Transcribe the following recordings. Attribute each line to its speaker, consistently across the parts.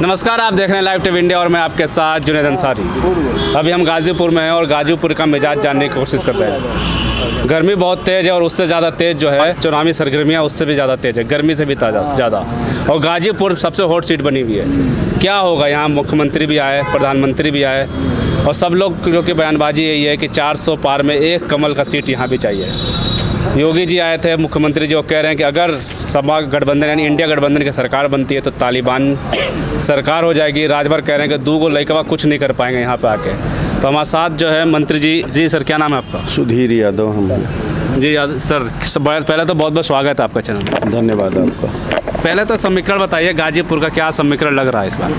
Speaker 1: नमस्कार, आप देख रहे हैं लाइव टीवी इंडिया और मैं आपके साथ जुनैद अंसारी। अभी हम गाज़ीपुर में हैं और गाज़ीपुर का मिजाज जानने की कोशिश करते हैं। गर्मी बहुत तेज़ है और उससे ज़्यादा तेज़ जो है चुनावी सरगर्मियाँ उससे भी ज़्यादा तेज़ है, गर्मी से भी ज़्यादा। और गाज़ीपुर सबसे हॉट सीट बनी हुई है। क्या होगा, यहाँ मुख्यमंत्री भी आए, प्रधानमंत्री भी आए और सब लोग की बयानबाजी यही है कि 400 पार में एक कमल का सीट यहाँ भी चाहिए। योगी जी आए थे, मुख्यमंत्री जी, वो कह रहे हैं कि अगर सपा गठबंधन यानी इंडिया गठबंधन की सरकार बनती है तो तालिबान सरकार हो जाएगी। राजभर कह रहे हैं कि दूगो लइकवा कुछ नहीं कर पाएंगे यहाँ पे आके। तो हमारे साथ जो है मंत्री जी सर, क्या नाम है आपका?
Speaker 2: सुधीर यादव। हम
Speaker 1: जी सर, पहले तो बहुत बहुत स्वागत है आपका चैनल में।
Speaker 2: धन्यवाद आपका।
Speaker 1: पहले तो समीकरण बताइए, गाज़ीपुर का क्या समीकरण लग रहा है इस बार?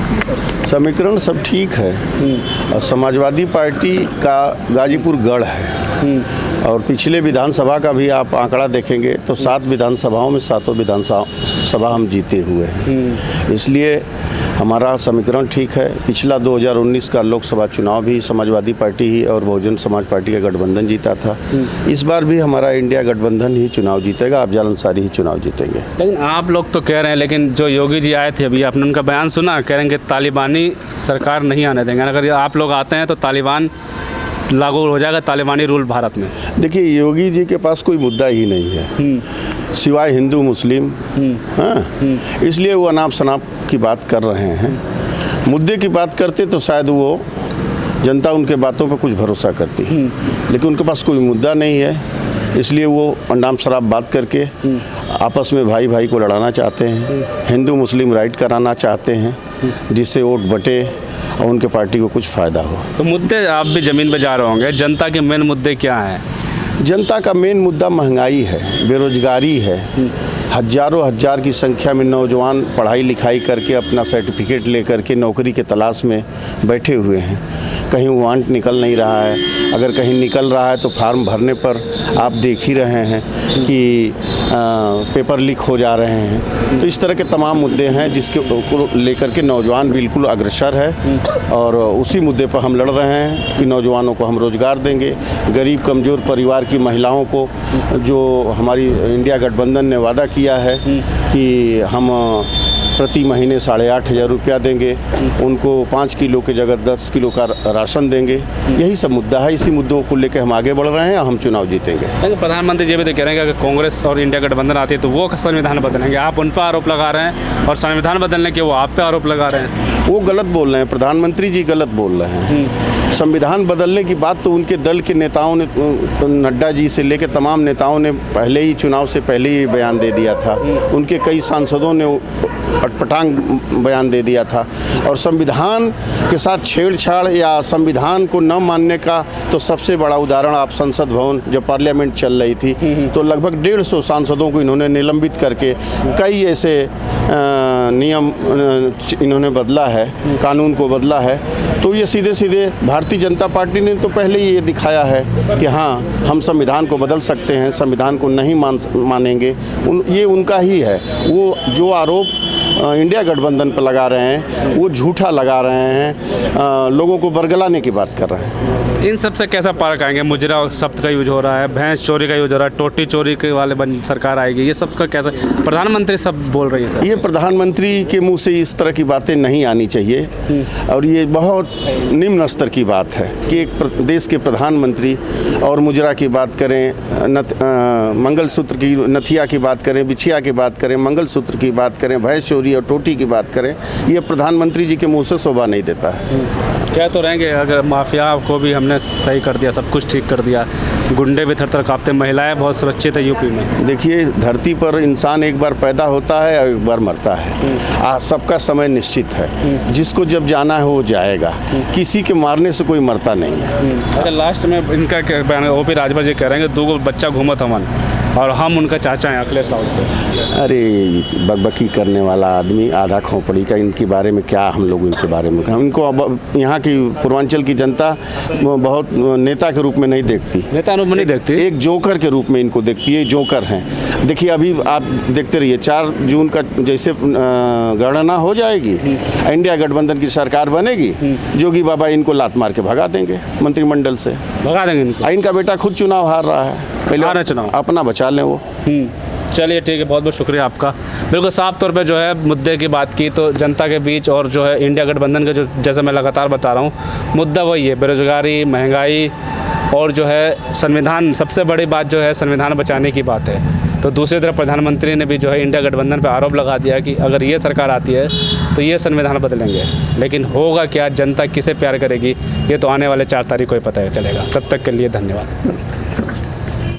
Speaker 2: समीकरण सब ठीक है और समाजवादी पार्टी का गाज़ीपुर गढ़ है और पिछले विधानसभा का भी आप आंकड़ा देखेंगे तो 7 विधानसभाओं में 7 विधानसभा हम जीते हुए हैं। इसलिए हमारा समीकरण ठीक है। पिछला 2019 का लोकसभा चुनाव भी समाजवादी पार्टी ही और बहुजन समाज पार्टी का गठबंधन जीता था। इस बार भी हमारा इंडिया गठबंधन ही चुनाव जीतेगा, अफजल अंसारी ही चुनाव जीतेंगे।
Speaker 1: लेकिन आप लोग तो कह रहे हैं, लेकिन जो योगी जी आए थे अभी, आपने उनका बयान सुना, कह रहे हैं कि तालिबानी सरकार नहीं आने देंगे, अगर आप लोग आते हैं तो तालिबान लागू हो जाएगा, तालिबानी रूल भारत में।
Speaker 2: देखिए, योगी जी के पास कोई मुद्दा ही नहीं है सिवाय हिंदू मुस्लिम। हाँ, इसलिए वो अनाप शनाप की बात कर रहे हैं। मुद्दे की बात करते तो शायद वो जनता उनके बातों पर कुछ भरोसा करती, लेकिन उनके पास कोई मुद्दा नहीं है। इसलिए वो अनाप शनाप बात करके आपस में भाई भाई को लड़ाना चाहते हैं, हिंदू मुस्लिम राइट कराना चाहते हैं, जिससे वोट बटे और उनके पार्टी को कुछ फ़ायदा हो।
Speaker 1: तो मुद्दे, आप भी ज़मीन पर जा रहे होंगे, जनता के मेन मुद्दे क्या हैं?
Speaker 2: जनता का मेन मुद्दा महंगाई है, बेरोजगारी है। हज़ारों हजार की संख्या में नौजवान पढ़ाई लिखाई करके अपना सर्टिफिकेट लेकर के नौकरी के तलाश में बैठे हुए हैं। कहीं वांट निकल नहीं रहा है, अगर कहीं निकल रहा है तो फार्म भरने पर आप देख ही रहे हैं कि पेपर लीक हो जा रहे हैं। तो इस तरह के तमाम मुद्दे हैं जिसके को लेकर के नौजवान बिल्कुल अग्रसर है और उसी मुद्दे पर हम लड़ रहे हैं कि नौजवानों को हम रोज़गार देंगे। गरीब कमज़ोर परिवार की महिलाओं को जो हमारी इंडिया गठबंधन ने वादा किया है कि हम प्रति महीने 8,500 रुपया देंगे, उनको 5 किलो की जगह 10 किलो का राशन देंगे। यही सब मुद्दा है। इसी मुद्दों को लेकर हम आगे बढ़ रहे हैं और हम चुनाव जीतेंगे।
Speaker 1: प्रधानमंत्री जी भी तो कह रहे हैं कि अगर कांग्रेस और इंडिया गठबंधन आती है तो वो संविधान बदलेंगे। आप उन पर आरोप लगा रहे हैं और संविधान बदलने के वो आप पे आरोप लगा रहे हैं।
Speaker 2: वो गलत बोल रहे हैं, प्रधानमंत्री जी गलत बोल रहे हैं। संविधान बदलने की बात तो उनके दल के नेताओं ने, नड्डा जी से लेकर तमाम नेताओं ने पहले ही चुनाव से पहले ही बयान दे दिया था। उनके कई सांसदों ने अटपटांग बयान दे दिया था। और संविधान के साथ छेड़छाड़ या संविधान को न मानने का तो सबसे बड़ा उदाहरण आप संसद भवन, जब पार्लियामेंट चल रही थी तो लगभग 150 सांसदों को इन्होंने निलंबित करके कई ऐसे नियम इन्होंने बदला है, कानून को बदला है। तो ये सीधे सीधे भारतीय जनता पार्टी ने तो पहले ही ये दिखाया है कि हाँ, हम संविधान को बदल सकते हैं, संविधान को नहीं मानेंगे। ये उनका ही है। वो जो आरोप इंडिया गठबंधन पर लगा रहे हैं वो झूठा लगा रहे हैं, लोगों को बरगलाने की बात कर रहे हैं।
Speaker 1: इन सब से कैसा पार आएंगे? मुजरा शब्द का यूज हो रहा है, भैंस चोरी का यूज हो रहा है, टोटी चोरी के वाले सरकार आएगी, ये सब का कैसा? प्रधानमंत्री सब बोल रही है।
Speaker 2: ये प्रधानमंत्री के मुंह से इस तरह की बातें नहीं आनी चाहिए और ये बहुत निम्न स्तर की बात है कि एक देश के प्रधानमंत्री और मुजरा की बात करें, मंगलसूत्र की, नथिया की बात करें, बिछिया की बात करें, मंगलसूत्र की बात करें, भैंस चोरी और टोटी की बात करें, ये प्रधानमंत्री जी के मुंह से शोभा नहीं देता है।
Speaker 1: क्या तो रहेंगे, अगर माफिया को भी हमने सही कर दिया, सब कुछ ठीक कर दिया, गुंडे भी थर थर कांपते, महिलाएं बहुत सुरक्षित है यूपी में।
Speaker 2: देखिए, धरती पर इंसान एक बार पैदा होता है और एक बार मरता है। सबका समय निश्चित है, जिसको जब जाना है वो जाएगा। किसी के मारने से कोई मरता नहीं है।
Speaker 1: अच्छा, लास्ट में इनका क्या बयान है? ओपी राजभर जी कह रहे हैं कि 2 बच्चा घूमत हमन और हम उनका चाचा हैं अखिलेश राहुल को।
Speaker 2: अरे बकबकी करने वाला आदमी, आधा खोपड़ी का, इनके बारे में क्या हम लोग इनके बारे में, इनको अब यहाँ की पूर्वांचल की जनता बहुत नेता के रूप में नहीं देखती,
Speaker 1: नेता रूप में नहीं देखती,
Speaker 2: एक जोकर के रूप में इनको देखती है। जोकर हैं। देखिए, अभी आप देखते रहिए, 4 जून का जैसे गणना हो जाएगी, इंडिया गठबंधन की सरकार बनेगी, जोगी बाबा इनको लात मार के भगा देंगे मंत्रिमंडल से,
Speaker 1: भगा देंगे इनको।
Speaker 2: इनका बेटा खुद चुनाव हार रहा है, पहले
Speaker 1: चुनाव
Speaker 2: अपना बचा लें वो।
Speaker 1: चलिए ठीक है, बहुत बहुत शुक्रिया आपका। बिल्कुल साफ तौर पे जो है मुद्दे की बात की तो जनता के बीच और जो है इंडिया गठबंधन का जो जैसे मैं लगातार बता रहा हूँ मुद्दा वही है, बेरोजगारी, महंगाई और जो है संविधान। सबसे बड़ी बात जो है संविधान बचाने की बात है। तो दूसरी तरफ प्रधानमंत्री ने भी जो है इंडिया गठबंधन पर आरोप लगा दिया कि अगर ये सरकार आती है तो ये संविधान बदलेंगे, लेकिन होगा क्या, जनता किसे प्यार करेगी, ये तो आने वाले 4 तारीख को ही पता चलेगा। तब तक के लिए धन्यवाद।